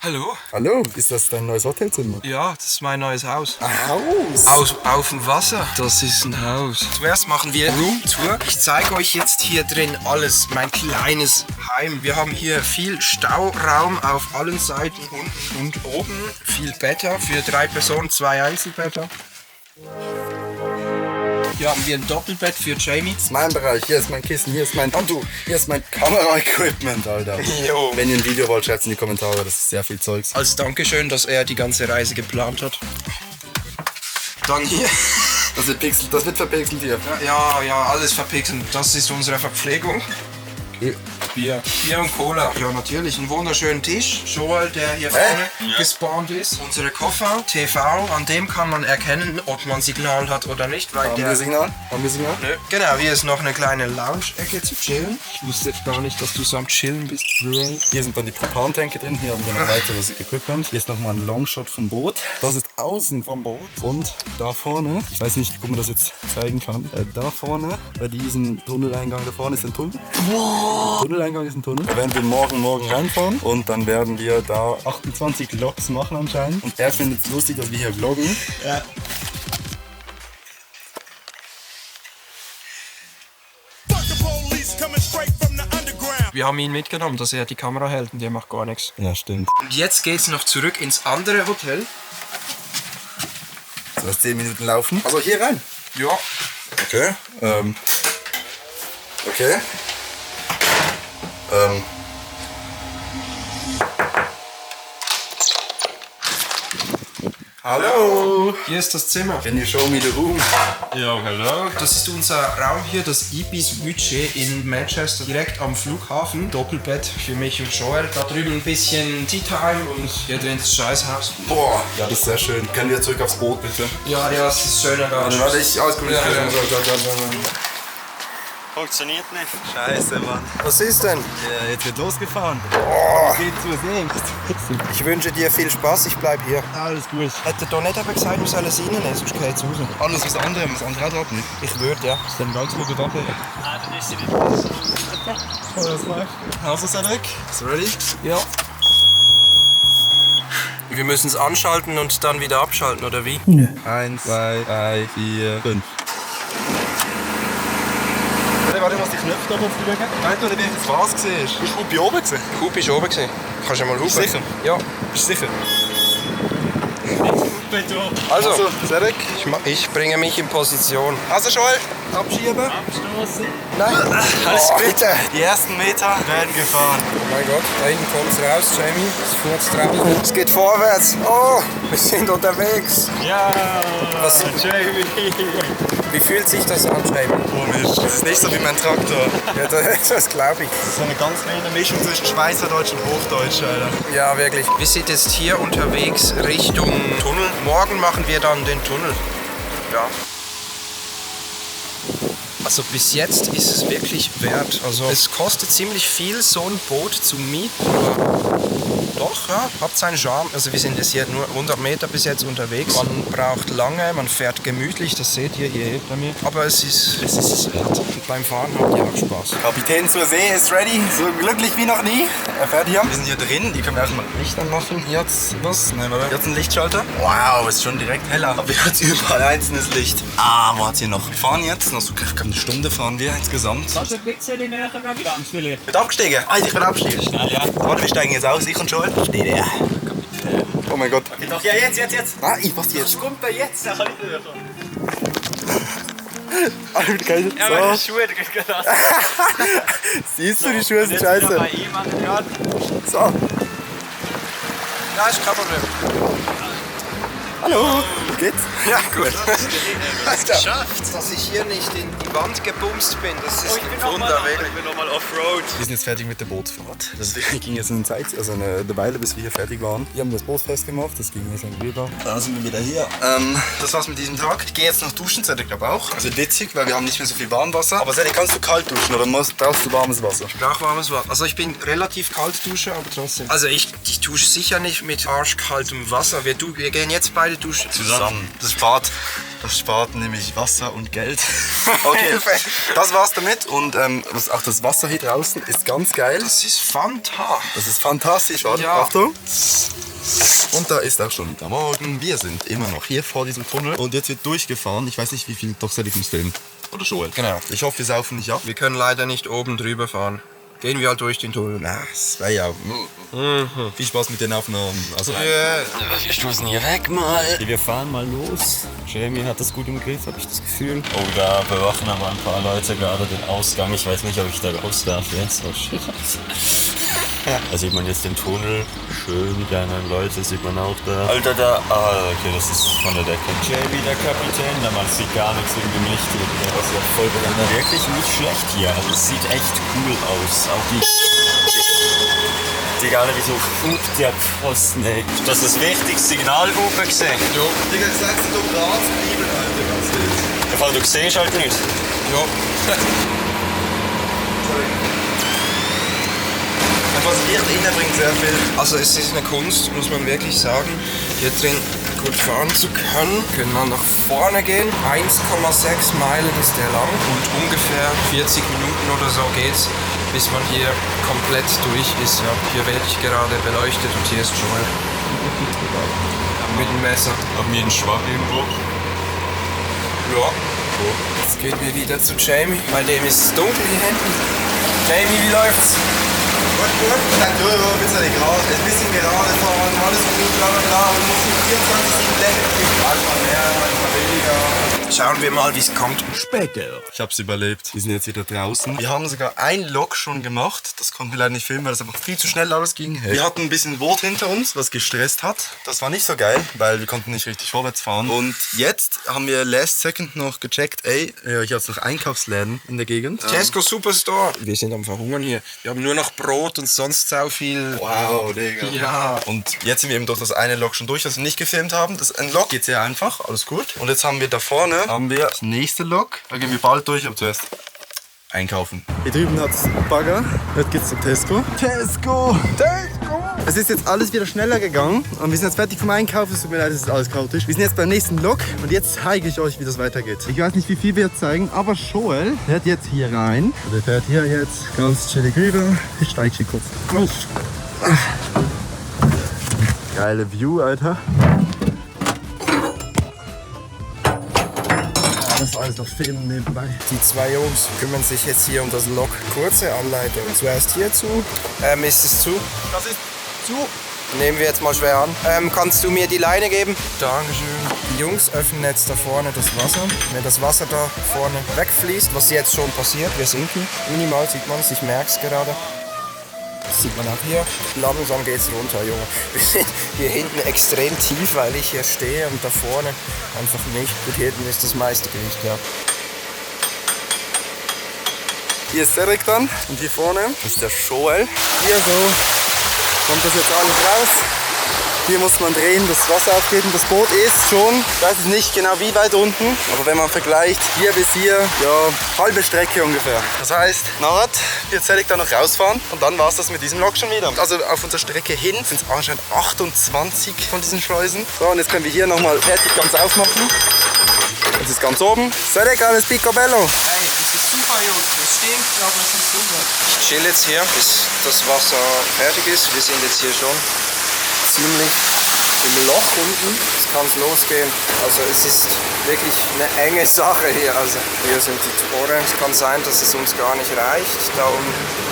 Hallo? Hallo, ist das dein neues Hotelzimmer? Ja, das ist mein neues Haus. Haus? Auf dem Wasser. Das ist ein Haus. Zuerst machen wir Roomtour. Ich zeige euch jetzt hier drin alles. Mein kleines Heim. Wir haben hier viel Stauraum auf allen Seiten, unten und oben. Viel Better für 3 Personen, 2 Einzelbetter. Hier haben wir ein Doppelbett für Jamie. Das ist mein Bereich, hier ist mein Kissen, hier ist mein Handtuch, hier ist mein Kamera-Equipment, Alter. Jo. Wenn ihr ein Video wollt, schreibt es in die Kommentare, das ist sehr viel Zeugs. Als Dankeschön, dass er die ganze Reise geplant hat. Dann hier. Das wird verpixelt hier. Ja, alles verpixelt. Das ist unsere Verpflegung. Bier und Cola. Ja, natürlich. Einen wunderschönen Tisch. Joel, der hier vorne gespawnt ist. Unsere Koffer, TV, an dem kann man erkennen, ob man Signal hat oder nicht. Weil Haben wir Signal? Nö. Genau, hier ist noch eine kleine Lounge-Ecke zu chillen. Ich wusste jetzt gar nicht, dass du so am Chillen bist, Bro. Hier sind dann die Propan-Tanke drin, hier haben wir noch weiteres Equipment. Hier ist nochmal ein Longshot vom Boot. Das ist außen vom Boot. Und da vorne, ich weiß nicht, ob man das jetzt zeigen kann, da vorne, bei diesem Tunneleingang da vorne ist ein Tunnel. Tunneleingang ist ein Tunnel. Da werden wir morgen reinfahren und dann werden wir da 28 Vlogs machen anscheinend. Und er findet es lustig, dass wir hier vloggen. Ja. Wir haben ihn mitgenommen, dass er die Kamera hält und der macht gar nichts. Ja, stimmt. Und jetzt geht's noch zurück ins andere Hotel. So, 10 Minuten laufen. Also hier rein? Ja. Okay. Okay. Hallo! Hier ist das Zimmer. Can you show me the room? Ja, hallo. Das ist unser Raum hier, das Ibis Budget in Manchester, direkt am Flughafen. Doppelbett für mich und Joel. Da drüben ein bisschen Tea Time und hier drin das Scheißhaus. Boah, ja, das ist sehr schön. Können wir zurück aufs Boot, bitte? Ja, das ist schöner da. Warte, alles gut. Ja. Funktioniert nicht. Scheiße, Mann. Was ist denn? Ja, jetzt wird losgefahren. Geht zur See. Ich wünsche dir viel Spaß, ich bleib hier. Alles gut. Hätte doch nicht aber gesagt, wir sollen es reinnehmen, sonst geht's raus. Alles was andere auch drauf nicht. Ich würde, ja. Ist dann ganz gut gedacht. Ah, dann ist sie nicht. Oh, das läuft. Also, Cedric. Ist ready? Ja. Wir müssen es anschalten und dann wieder abschalten, oder wie? 1, 2, 3, 4, 5. Warte, was die Knöpfe da drücken? Nein, du nicht, wie was siehst. Ist Hupi oben gesehen? Hupi ist oben gewesen. Kannst du mal hupen? Sicher? Ja. Bist du sicher? Also, Cedric. ich bringe mich in Position. Also Joel, abschieben. Abstoßen. Nein. Alles gut. Bitte. Die ersten Meter werden gefahren. Oh mein Gott, da hinten kommt's raus, Jamie. Es furzt raus. Es geht vorwärts. Oh, wir sind unterwegs. Ja, Was? Jamie. Wie fühlt sich das an, Jamie? Komisch. Das ist nicht so wie mein Traktor. Ja, das glaube ich. Das ist eine ganz kleine Mischung zwischen Schweizerdeutsch und Hochdeutsch, Alter. Ja, wirklich. Wir sind jetzt hier unterwegs Richtung Tunnel. Morgen machen wir dann den Tunnel. Ja. Also bis jetzt ist es wirklich wert. Also es kostet ziemlich viel, so ein Boot zu mieten. Aber doch, ja, hat seinen Charme. Also wir sind jetzt hier nur 100 Meter bis jetzt unterwegs. Man braucht lange, man fährt gemütlich, das seht ihr hier hinter mir. Aber beim Fahren habt ihr auch Spaß. Kapitän zur See ist ready, so glücklich wie noch nie. Er fährt hier. Wir sind hier drin, die können wir erstmal Licht anmachen. Hier hat's was? Nein, oder? Hier hat's einen Lichtschalter. Wow, ist schon direkt heller. Aber hier hat's überall einzelnes Licht. Ah, wo hat's hier noch? Wir fahren jetzt, noch so eine Stunde fahren wir insgesamt. Kannst du ein bisschen in der ganz vielleicht? Wird abgestiegen? Alter, ich bin abgestiegen. Schnell, ja. Warte, wir steigen jetzt aus, ich und Joel. Steht er. Oh mein Gott. Doch, ja, jetzt. Nein, was jetzt? Kommt da jetzt? Da kann ich hören. Alter, geil. Ja, meine Schuhe gelassen. Siehst du, die Schuhe sind scheiße. Bei jemandem gerade. So. Ja, ist kein Problem. Hallo. Geht's? Ja, gut. Geschafft. Dass ich hier nicht in die Wand gebumst bin, das ist Ich bin ein Wunder, wirklich. nochmal Offroad. Wir sind jetzt fertig mit der Bootsfahrt. Das ging jetzt eine Zeit, also eine Weile, bis wir hier fertig waren. Wir haben das Boot festgemacht, das ging jetzt ein rüber. Dann sind wir wieder hier. Das war's mit diesem Tag. Ich gehe jetzt noch duschen, Cedric glaube auch. Also witzig, weil wir haben nicht mehr so viel Warmwasser. Aber Cedric, kannst du kalt duschen oder brauchst du warmes Wasser? Ich brauche warmes Wasser. Also ich bin relativ kalt dusche, aber trotzdem. Also ich dusche sicher nicht mit arschkaltem Wasser. Wir gehen jetzt beide geile Dusche. Zusammen. Das spart nämlich Wasser und Geld. Okay, das war's damit. Und auch das Wasser hier draußen ist ganz geil. Das ist fantastisch. Das ist fantastisch. Warte, Ja. Achtung. Und da ist auch schon der Morgen. Wir sind immer noch hier vor diesem Tunnel. Und jetzt wird durchgefahren. Ich weiß nicht, wie viel. Doch, soll ich uns filmen? Oder Joel? Genau. Ich hoffe, wir saufen nicht ab. Wir können leider nicht oben drüber fahren. Gehen wir halt durch den Tunnel. Na, das wäre ja. Viel Spaß mit den Aufnahmen. Also, Wir stoßen hier weg mal. Wir fahren mal los. Jamie hat das gut im Griff, habe ich das Gefühl. Oh, da bewachen aber ein paar Leute gerade den Ausgang. Ich weiß nicht, ob ich da raus darf jetzt. Oh shit. Da sieht man jetzt den Tunnel. Schön, die kleinen Leute sieht man auch da. Alter, da. Ah, okay, das ist von der Decke. Jamie, der Kapitän. Da man sieht gar nichts im Licht hier. Das ist ja voll bekannt. Wirklich nicht schlecht hier. Also es sieht echt cool aus. Auch die egal wie so hupt der Pfosten, ey. Das ist das wichtigste Signalhupe gesehen. Jo. Digga, das sagst du doch Gras blieben, Alter, ganz wild. Ja, weil du siehst halt nicht. Ja. Was Licht innen bringt sehr viel. Also es ist eine Kunst, muss man wirklich sagen, hier drin gut fahren zu können. Können wir nach vorne gehen. 1,6 Meilen ist der lang und ungefähr 40 Minuten oder so geht's, bis man hier komplett durch ist. Ja. Hier werde ich gerade beleuchtet und hier ist Joel. Mit dem Messer. Haben wir einen Schwab irgendwo? Ja. Jetzt gehen wir wieder zu Jamie, bei dem ist es dunkel hier hinten. Jamie, wie läuft's? Gut. Dann ein bisschen gerade, ein bisschen gerade fahren, alles gut, bla bla bla. Und muss mit 24 Längen geben. Manchmal mehr, manchmal weniger. Schauen wir mal, wie es kommt. Später. Ich hab's überlebt. Wir sind jetzt wieder draußen. Wir haben sogar ein Log schon gemacht. Das konnten wir leider nicht filmen, weil das einfach viel zu schnell alles ging. Wir hatten ein bisschen Wort hinter uns, was gestresst hat. Das war nicht so geil, weil wir konnten nicht richtig vorwärts fahren. Und jetzt haben wir last second noch gecheckt, ey, hier hat's noch Einkaufsläden in der Gegend. Tesco Superstore. Wir sind am Verhungern hier. Wir haben nur noch Brot und sonst so viel. Wow, Digga. Ja. Und jetzt sind wir eben durch das eine Log schon durch, das wir nicht gefilmt haben. Das ein Log geht sehr einfach, alles gut. Und jetzt haben wir da vorne das nächste Log. Da gehen wir bald durch, aber zuerst einkaufen. Hier drüben hat es Bagger. Jetzt geht's zum Tesco. Tesco! Es ist jetzt alles wieder schneller gegangen und wir sind jetzt fertig vom Einkaufen. Es tut mir leid, es ist alles chaotisch. Wir sind jetzt beim nächsten Log und jetzt zeige ich euch, wie das weitergeht. Ich weiß nicht, wie viel wir jetzt zeigen, aber Joel fährt jetzt hier rein. Der fährt hier jetzt ganz chillig rüber. Ich steige hier kurz drauf. Geile View, Alter. Das ist alles noch filmen nebenbei. Die zwei Jungs kümmern sich jetzt hier um das Log. Kurze Anleitung. Zuerst hierzu. Ist es zu? Das ist zu. Nehmen wir jetzt mal schwer an. Kannst du mir die Leine geben? Dankeschön. Die Jungs öffnen jetzt da vorne das Wasser. Wenn das Wasser da vorne wegfließt, was jetzt schon passiert, wir sinken. Minimal sieht man es, ich merke es gerade. Das sieht man auch hier. Langsam geht's runter, Junge. Wir sind hier hinten extrem tief, weil ich hier stehe und da vorne einfach nicht. Gut, hier hinten ist das meiste Gewicht, ja. Hier ist Derek dann und hier vorne ist der Joel. Hier so kommt das jetzt alles raus. Hier muss man drehen, das Wasser auftreten. Das Boot ist schon, ich weiß nicht genau wie weit unten, aber wenn man vergleicht, hier bis hier, ja, halbe Strecke ungefähr. Das heißt, nachher jetzt werde ich da noch rausfahren und dann war es das mit diesem Log schon wieder. Also auf unserer Strecke hin sind es anscheinend 28 von diesen Schleusen. So, und jetzt können wir hier nochmal fertig ganz aufmachen. Das ist ganz oben. Derek, alles picobello. Hey, es ist super, Jungs. Es stinkt, aber es ist super. Ich chill jetzt hier, bis das Wasser fertig ist. Wir sind jetzt hier schon ziemlich im Loch unten. Jetzt kann es losgehen. Also es ist wirklich eine enge Sache hier. Also hier sind die Tore. Es kann sein, dass es uns gar nicht reicht, da um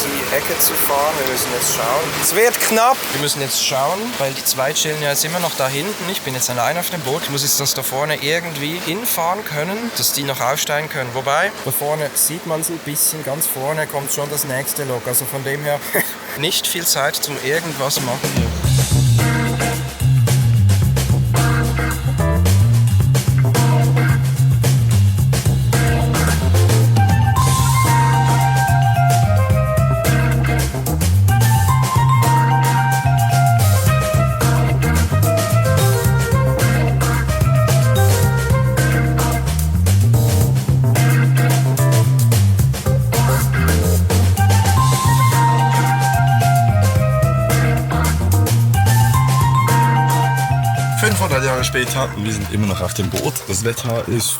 die Ecke zu fahren. Wir müssen jetzt schauen. Es wird knapp. Wir müssen jetzt schauen, weil die zwei chillen ja jetzt immer noch da hinten. Ich bin jetzt allein auf dem Boot. Ich muss jetzt das da vorne irgendwie hinfahren können, dass die noch aufsteigen können. Wobei, da vorne sieht man so ein bisschen, ganz vorne kommt schon das nächste Log. Also von dem her nicht viel Zeit zum irgendwas machen hier. 3 Jahre später. Wir sind immer noch auf dem Boot. Das Wetter ist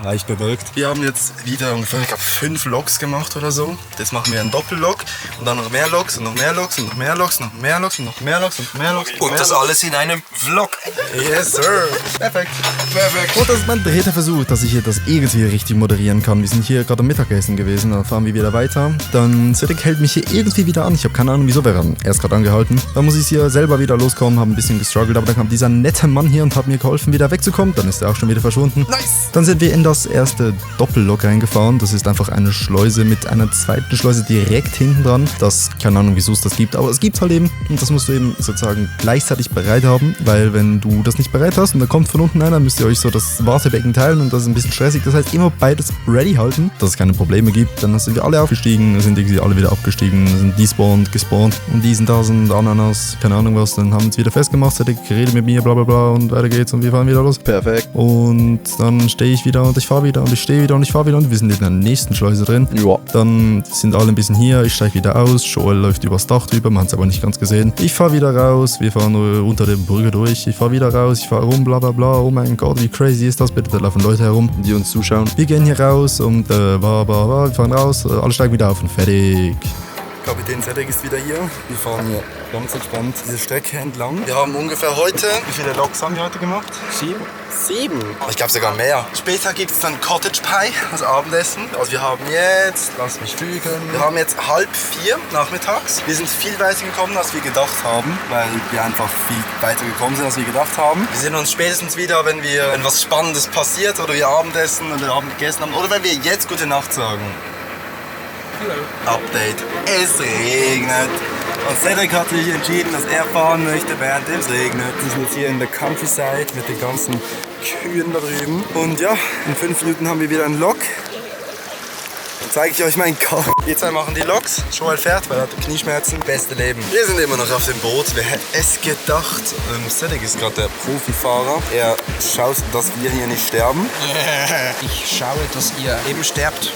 leicht bewölkt. Wir haben jetzt wieder ungefähr, ich glaube, 5 Loks gemacht oder so. Jetzt machen wir einen Doppellok und dann noch mehr Loks und noch mehr Loks und noch mehr Loks und noch mehr Loks und noch mehr Loks und noch mehr Loks. Und das alles in einem Vlog. Yes, sir. Perfekt. Perfekt. Und das ist mein dritter Versuch, dass ich hier das irgendwie richtig moderieren kann. Wir sind hier gerade am Mittagessen gewesen, dann fahren wir wieder weiter. Dann Cedric hält mich hier irgendwie wieder an. Ich habe keine Ahnung, wieso, wir haben erst gerade angehalten. Dann muss ich hier selber wieder loskommen, habe ein bisschen gestruggelt, aber dann kam dieser nette Mann hier und hat mir geholfen, wieder wegzukommen. Dann ist er auch schon wieder verschwunden. Nice. Dann sind wir in das erste Doppellok reingefahren. Das ist einfach eine Schleuse mit einer zweiten Schleuse direkt hinten dran. Das, keine Ahnung, wieso es das gibt, aber es gibt halt eben. Und das musst du eben sozusagen gleichzeitig bereit haben, weil wenn du das nicht bereit hast und da kommt von unten einer, müsst ihr euch so das Wartebecken teilen und das ist ein bisschen stressig. Das heißt, immer beides ready halten, dass es keine Probleme gibt. Dann sind wir alle aufgestiegen, sind irgendwie alle wieder abgestiegen, sind despawned, gespawnt und diesen da sind Ananas, keine Ahnung was. Dann haben wir uns wieder festgemacht, redet mit mir, bla bla bla und weiter geht's und wir fahren wieder los. Perfekt. Und dann stehe ich wieder und ich fahre wieder und ich stehe wieder und ich fahre wieder und wir sind in der nächsten Schleuse drin. Ja. Dann sind alle ein bisschen hier, ich steige wieder aus, Joel läuft übers Dach drüber, man hat es aber nicht ganz gesehen. Ich fahre wieder raus, wir fahren unter der Brücke durch, ich fahre wieder raus, ich fahre rum, bla bla bla, oh mein Gott, wie crazy ist das bitte, da laufen Leute herum, die uns zuschauen. Wir gehen hier raus und wir fahren raus, alle steigen wieder auf und fertig. Kapitän Cedric ist wieder hier. Wir fahren hier ganz entspannt diese Strecke entlang. Wir haben ungefähr heute, wie viele Loks haben wir heute gemacht? 7? Ich glaube sogar mehr. Später gibt es dann Cottage Pie als Abendessen. Also wir haben jetzt, lass mich lügen, wir haben jetzt 3:30 nachmittags. Wir sind viel weiter gekommen, als wir gedacht haben, weil wir einfach viel weiter gekommen sind, als wir gedacht haben. Wir sehen uns spätestens wieder, wenn was Spannendes passiert oder wir Abendessen oder Abend gegessen haben oder wenn wir jetzt gute Nacht sagen. Update. Es regnet. Und Cedric hat sich entschieden, dass er fahren möchte, während es regnet. Wir sind jetzt hier in der Countryside mit den ganzen Kühen da drüben. Und ja, in 5 Minuten haben wir wieder einen Lok. Dann zeige ich euch meinen Car. Wir zwei machen die Loks. Joel fährt, weil er hat Knieschmerzen. Beste Leben. Wir sind immer noch auf dem Boot. Wer hätte es gedacht? Cedric ist gerade der Profifahrer. Er schaut, dass wir hier nicht sterben. Ich schaue, dass ihr eben sterbt.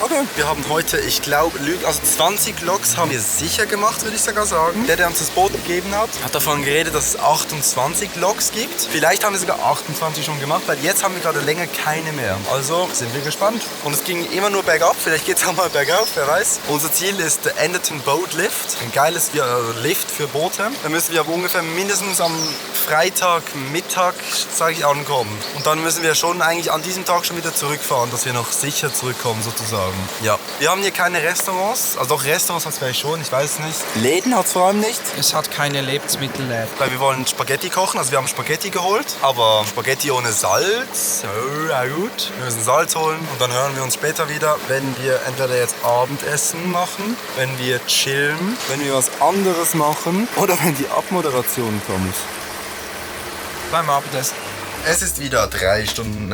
Okay. Wir haben heute, ich glaube, 20 Loks haben wir sicher gemacht, würde ich sogar sagen. Der uns das Boot gegeben hat davon geredet, dass es 28 Loks gibt. Vielleicht haben wir sogar 28 schon gemacht, weil jetzt haben wir gerade länger keine mehr. Also sind wir gespannt. Und es ging immer nur bergab, vielleicht geht es auch mal bergauf, wer weiß. Unser Ziel ist der Enderton Boat Lift. Ein geiles Lift für Boote. Da müssen wir aber ungefähr mindestens am Freitagmittag, sage ich, ankommen. Und dann müssen wir schon eigentlich an diesem Tag schon wieder zurückfahren, dass wir noch sicher zurückkommen sozusagen. Ja. Wir haben hier keine Restaurants. Also doch, Restaurants hat es vielleicht schon, ich weiß es nicht. Läden hat es vor allem nicht. Es hat keine Lebensmittelläden. Weil wir wollen Spaghetti kochen, also wir haben Spaghetti geholt. Aber Spaghetti ohne Salz, ja gut. Wir müssen Salz holen und dann hören wir uns später wieder, wenn wir entweder jetzt Abendessen machen, wenn wir chillen, wenn wir was anderes machen oder wenn die Abmoderation kommt. Beim Abendessen. Es ist wieder 2 Stunden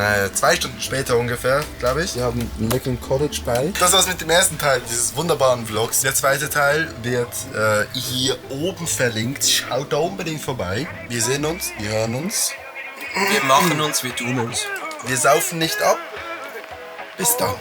später ungefähr, glaube ich. Wir haben einen leckeren Cottage Pie. Das war's mit dem ersten Teil dieses wunderbaren Vlogs. Der zweite Teil wird hier oben verlinkt. Schaut da unbedingt vorbei. Wir sehen uns, wir hören uns. Wir machen uns, wir tun uns. Wir saufen nicht ab. Bis dann.